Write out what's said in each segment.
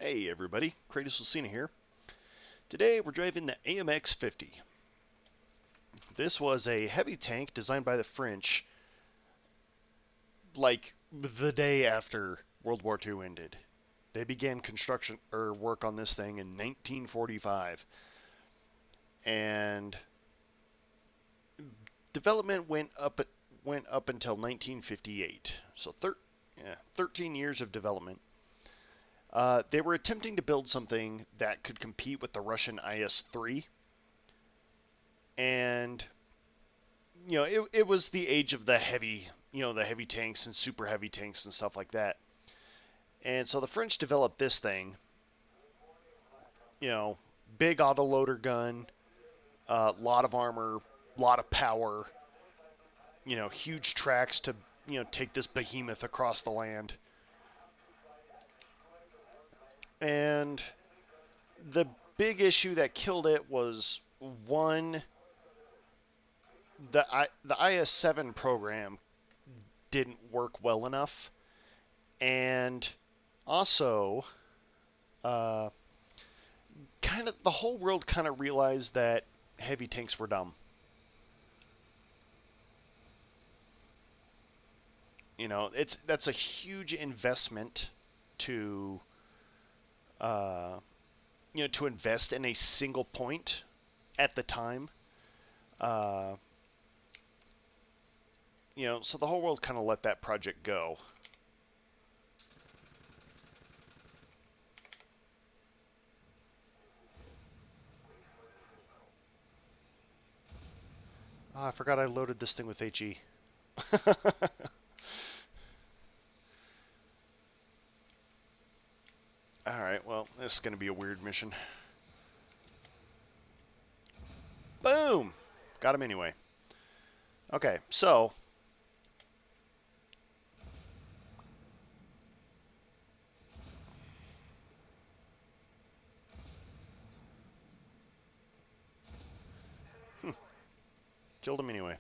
Hey everybody, Kratos Lucina here. Today we're driving the AMX 50. This was a heavy tank designed by the French like the day after World War II ended. They began construction or work on this thing in 1945 and development went up until 1958. So 13 years of development. They were attempting to build something that could compete with the Russian IS-3, and it was the age of the heavy tanks and super heavy tanks and stuff like that. And so the French developed this thing, you know, big autoloader gun, lot of armor, lot of power, huge tracks to, take this behemoth across the land. And the big issue that killed it was one, the IS-7 program didn't work well enough, and also, uh, kind of the whole world kind of realized that heavy tanks were dumb. That's a huge investment to uh, to invest in a single point at the time. Uh, so the whole world kind of let that project go. Oh, I forgot I loaded this thing with HE. Alright, well, this is going to be a weird mission. Boom! Got him anyway. Okay, so... Killed him anyway.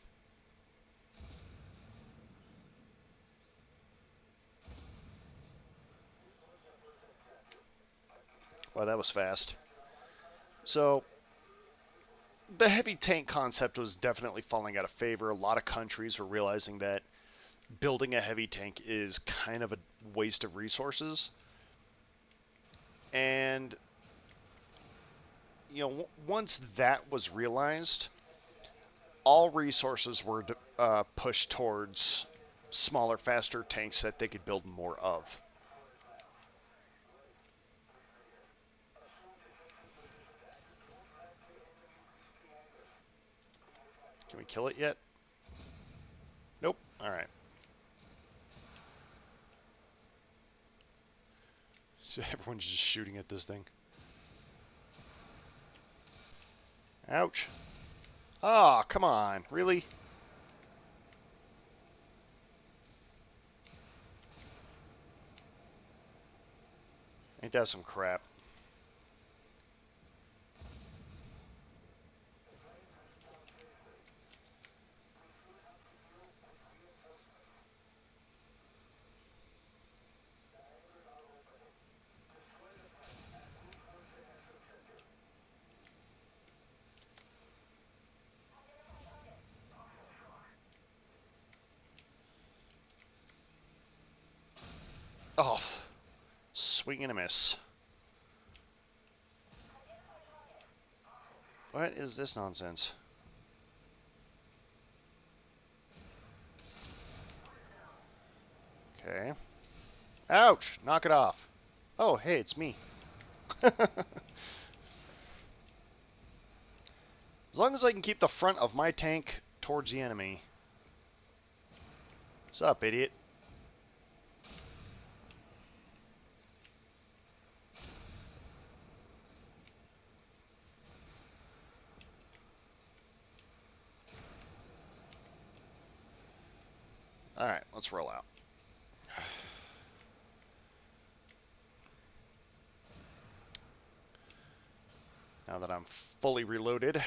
Wow, that was fast. So, the heavy tank concept was definitely falling out of favor. A lot of countries were realizing that building a heavy tank is kind of a waste of resources. And, once that was realized, all resources were pushed towards smaller, faster tanks that they could build more of. Can we kill it yet? Nope. Alright. So everyone's just shooting at this thing. Ouch. Ah, oh, come on. Really? Ain't that some crap? Oh, swing and a miss. What is this nonsense? Okay. Ouch! Knock it off. Oh, hey, it's me. As long as I can keep the front of my tank towards the enemy. What's up, idiot? Alright, let's roll out. Now that I'm fully reloaded.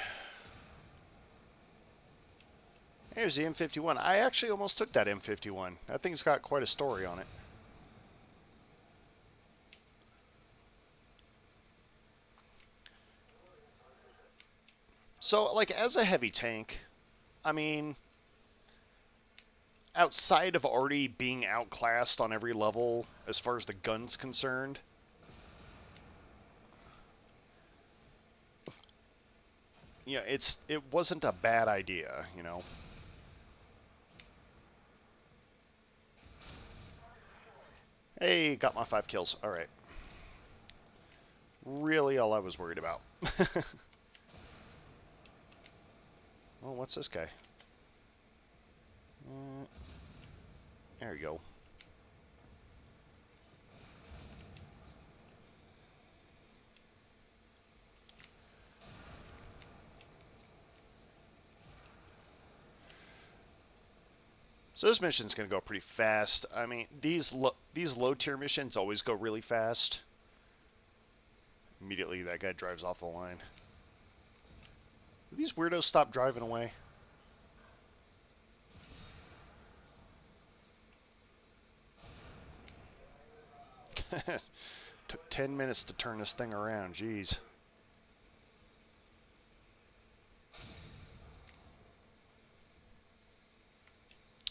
Here's the M51. I actually almost took that M51. That thing's got quite a story on it. So, like, as a heavy tank, I mean, outside of already being outclassed on every level as far as the gun's concerned, it wasn't a bad idea, you know. Hey, got my 5 kills. All right. Really all I was worried about. Oh, what's this guy? There you go. So this mission's going to go pretty fast. I mean, these low tier missions always go really fast. Immediately that guy drives off the line. Will these weirdos stop driving away? Took 10 minutes to turn this thing around. Jeez.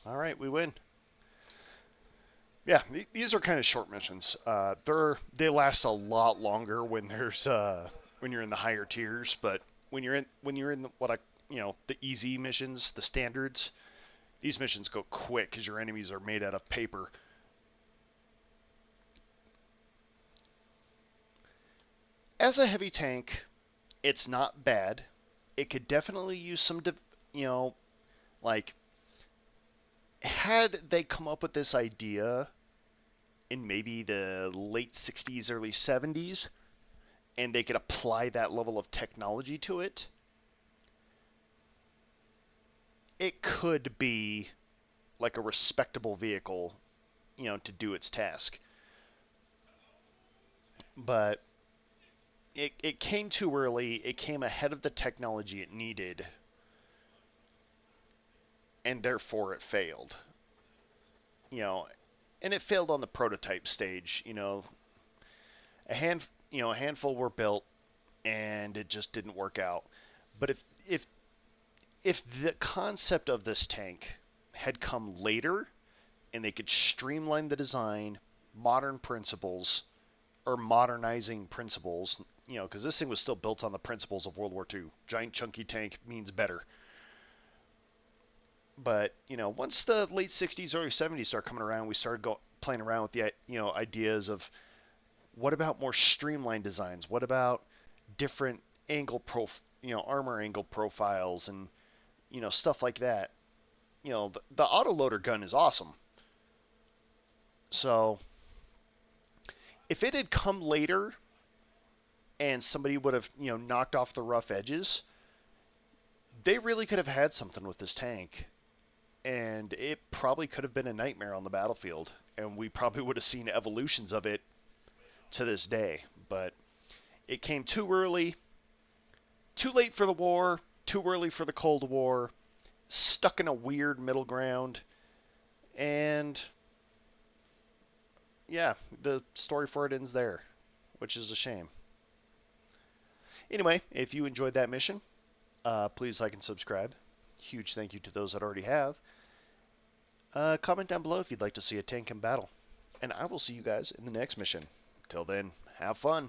All right, we win. Yeah, these are kind of short missions. They last a lot longer when when you're in the higher tiers, but when you're in what I the easy missions, the standards, these missions go quick because your enemies are made out of paper. As a heavy tank, it's not bad. It could definitely use some, like had they come up with this idea in maybe the late 60s, early 70s, and they could apply that level of technology to it, it could be like a respectable vehicle, to do its task. But it came too early. It came ahead of the technology it needed, and therefore it failed. You know, and it failed on the prototype stage. A handful were built, and it just didn't work out. But if the concept of this tank had come later, and they could streamline the design, modern principles, or modernizing principles, because this thing was still built on the principles of World War II. Giant chunky tank means better. But once the late '60s, early '70s started coming around, we started playing around with the ideas of what about more streamlined designs? What about different armor angle profiles and stuff like that. The autoloader gun is awesome. So if it had come later and somebody would have knocked off the rough edges, they really could have had something with this tank, and it probably could have been a nightmare on the battlefield, and we probably would have seen evolutions of it to this day. But it came too early, too late for the war, too early for the Cold War, stuck in a weird middle ground, and yeah, the story for it ends there, which is a shame. Anyway, if you enjoyed that mission, please like and subscribe. Huge thank you to those that already have. Comment down below if you'd like to see a tank in battle. And I will see you guys in the next mission. Till then, have fun.